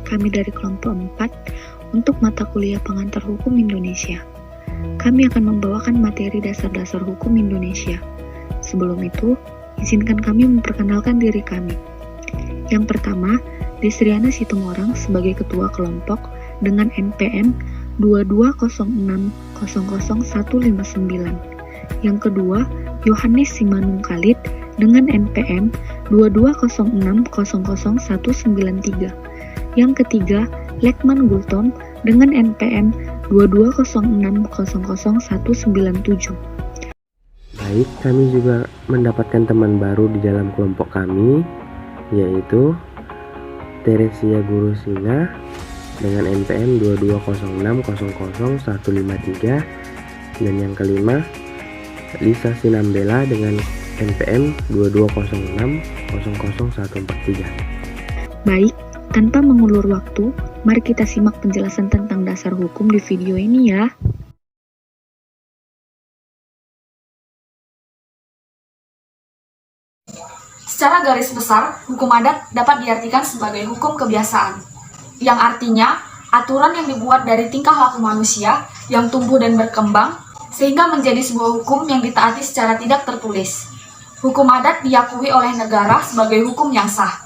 kami dari kelompok 4 untuk mata kuliah pengantar hukum Indonesia. Kami akan membawakan materi dasar-dasar hukum Indonesia. Sebelum itu, izinkan kami memperkenalkan diri kami. Yang pertama, Desriana Situmorang sebagai ketua kelompok dengan NPM 2206000159. Yang kedua, Yohanes Simanung Khalid dengan NPM 2206000193. Yang ketiga, Lekman Gultom dengan NPM 2206000197. Baik, kami juga mendapatkan teman baru di dalam kelompok kami, yaitu Teresia Guru Singa dengan NPM 2206000153, dan yang kelima Lisa Sinambela dengan NPM 2206000143. Baik, tanpa mengulur waktu, mari kita simak penjelasan tentang dasar hukum di video ini ya. Secara garis besar, hukum adat dapat diartikan sebagai hukum kebiasaan, yang artinya aturan yang dibuat dari tingkah laku manusia yang tumbuh dan berkembang, sehingga menjadi sebuah hukum yang ditaati secara tidak tertulis. Hukum adat diakui oleh negara sebagai hukum yang sah.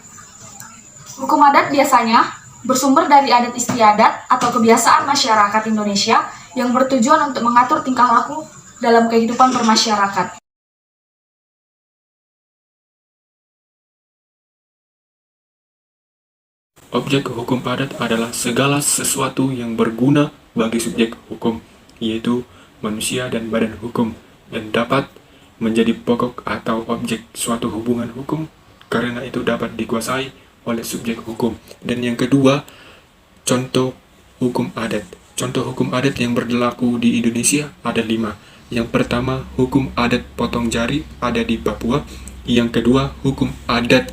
Hukum adat biasanya bersumber dari adat istiadat atau kebiasaan masyarakat Indonesia yang bertujuan untuk mengatur tingkah laku dalam kehidupan bermasyarakat. Objek hukum adat adalah segala sesuatu yang berguna bagi subjek hukum, yaitu manusia dan badan hukum, dan dapat menjadi pokok atau objek suatu hubungan hukum, karena itu dapat dikuasai oleh subjek hukum. Dan yang kedua, contoh hukum adat. Contoh hukum adat yang berlaku di Indonesia ada 5. Yang pertama, hukum adat potong jari ada di Papua. Yang kedua, hukum adat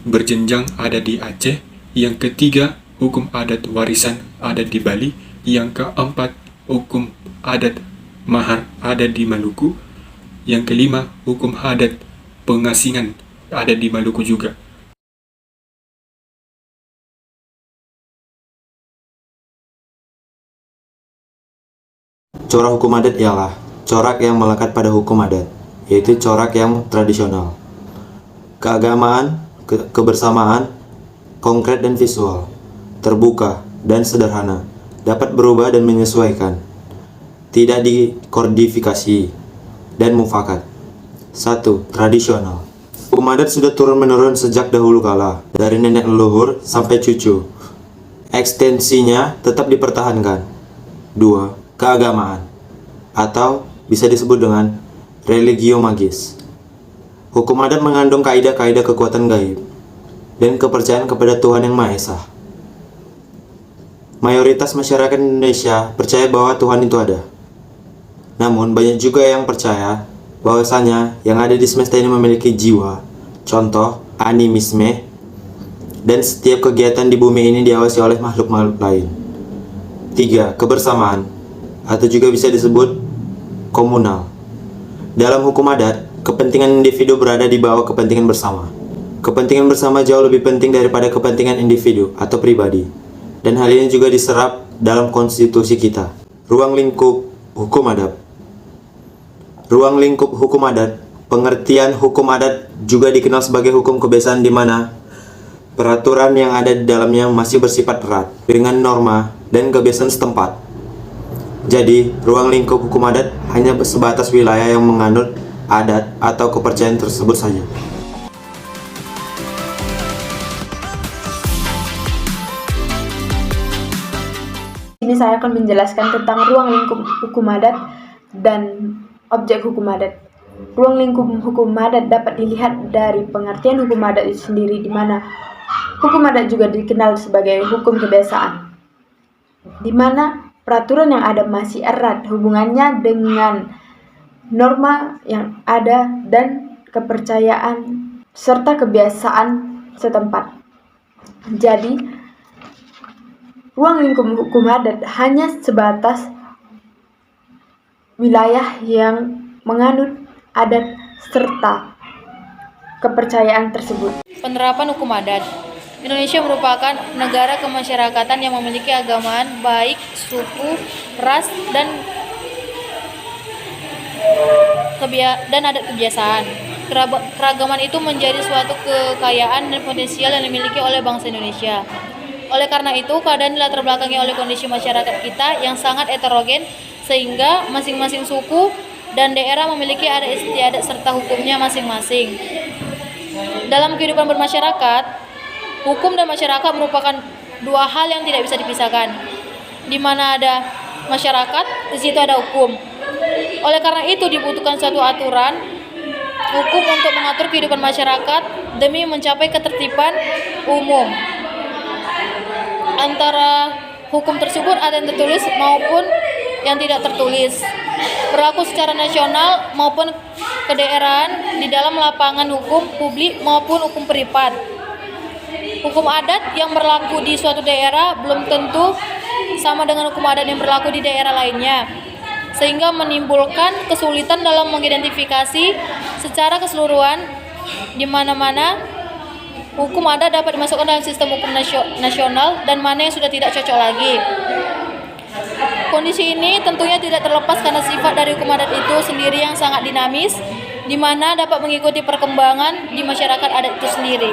berjenjang ada di Aceh. Yang ketiga, hukum adat warisan ada di Bali. Yang keempat, hukum adat mahar ada di Maluku. Yang kelima, hukum adat pengasingan ada di Maluku juga. Corak hukum adat ialah corak yang melekat pada hukum adat, yaitu corak yang tradisional. Keagamaan, kebersamaan, konkret dan visual, terbuka dan sederhana, dapat berubah dan menyesuaikan, tidak dikodifikasi, dan mufakat. 1. Tradisional. Hukum adat sudah turun-menurun sejak dahulu kala, dari nenek leluhur sampai cucu. Ekstensinya tetap dipertahankan. 2. Keagamaan, atau bisa disebut dengan religio magis. Hukum adat mengandung kaidah-kaidah kekuatan gaib dan kepercayaan kepada Tuhan Yang Maha Esa. Mayoritas masyarakat Indonesia percaya bahwa Tuhan itu ada. Namun banyak juga yang percaya bahwasanya yang ada di semesta ini memiliki jiwa, contoh animisme, dan setiap kegiatan di bumi ini diawasi oleh makhluk-makhluk lain. 3. Kebersamaan, atau juga bisa disebut komunal. Dalam hukum adat, kepentingan individu berada di bawah kepentingan bersama. Kepentingan bersama jauh lebih penting daripada kepentingan individu atau pribadi. Dan hal ini juga diserap dalam konstitusi kita. Ruang lingkup hukum adat. Ruang lingkup hukum adat, pengertian hukum adat juga dikenal sebagai hukum kebiasaan di mana peraturan yang ada di dalamnya masih bersifat erat dengan norma dan kebiasaan setempat. Jadi, ruang lingkup hukum adat hanya sebatas wilayah yang menganut adat atau kepercayaan tersebut saja. Ini saya akan menjelaskan tentang ruang lingkup hukum adat dan objek hukum adat. Ruang lingkup hukum adat dapat dilihat dari pengertian hukum adat itu sendiri, di mana hukum adat juga dikenal sebagai hukum kebiasaan, di mana peraturan yang ada masih erat hubungannya dengan norma yang ada dan kepercayaan serta kebiasaan setempat. Jadi, ruang lingkup hukum adat hanya sebatas wilayah yang menganut adat serta kepercayaan tersebut. Penerapan hukum adat. Indonesia merupakan negara kemasyarakatan yang memiliki agamaan, baik suku, ras, dan adat kebiasaan. Keragaman itu menjadi suatu kekayaan dan potensial yang dimiliki oleh bangsa Indonesia. Oleh karena itu, keadaan dilatar belakangi oleh kondisi masyarakat kita yang sangat heterogen, sehingga masing-masing suku dan daerah memiliki adat istiadat serta hukumnya masing-masing. Dalam kehidupan bermasyarakat, hukum dan masyarakat merupakan dua hal yang tidak bisa dipisahkan. Di mana ada masyarakat, di situ ada hukum. Oleh karena itu dibutuhkan suatu aturan hukum untuk mengatur kehidupan masyarakat demi mencapai ketertiban umum. Antara hukum tersebut ada yang tertulis maupun yang tidak tertulis, berlaku secara nasional maupun kedaerahan di dalam lapangan hukum publik maupun hukum privat. Hukum adat yang berlaku di suatu daerah belum tentu sama dengan hukum adat yang berlaku di daerah lainnya, sehingga menimbulkan kesulitan dalam mengidentifikasi secara keseluruhan di mana-mana hukum adat dapat dimasukkan dalam sistem hukum nasional dan mana yang sudah tidak cocok lagi. Kondisi ini tentunya tidak terlepas karena sifat dari hukum adat itu sendiri yang sangat dinamis, di mana dapat mengikuti perkembangan di masyarakat adat itu sendiri.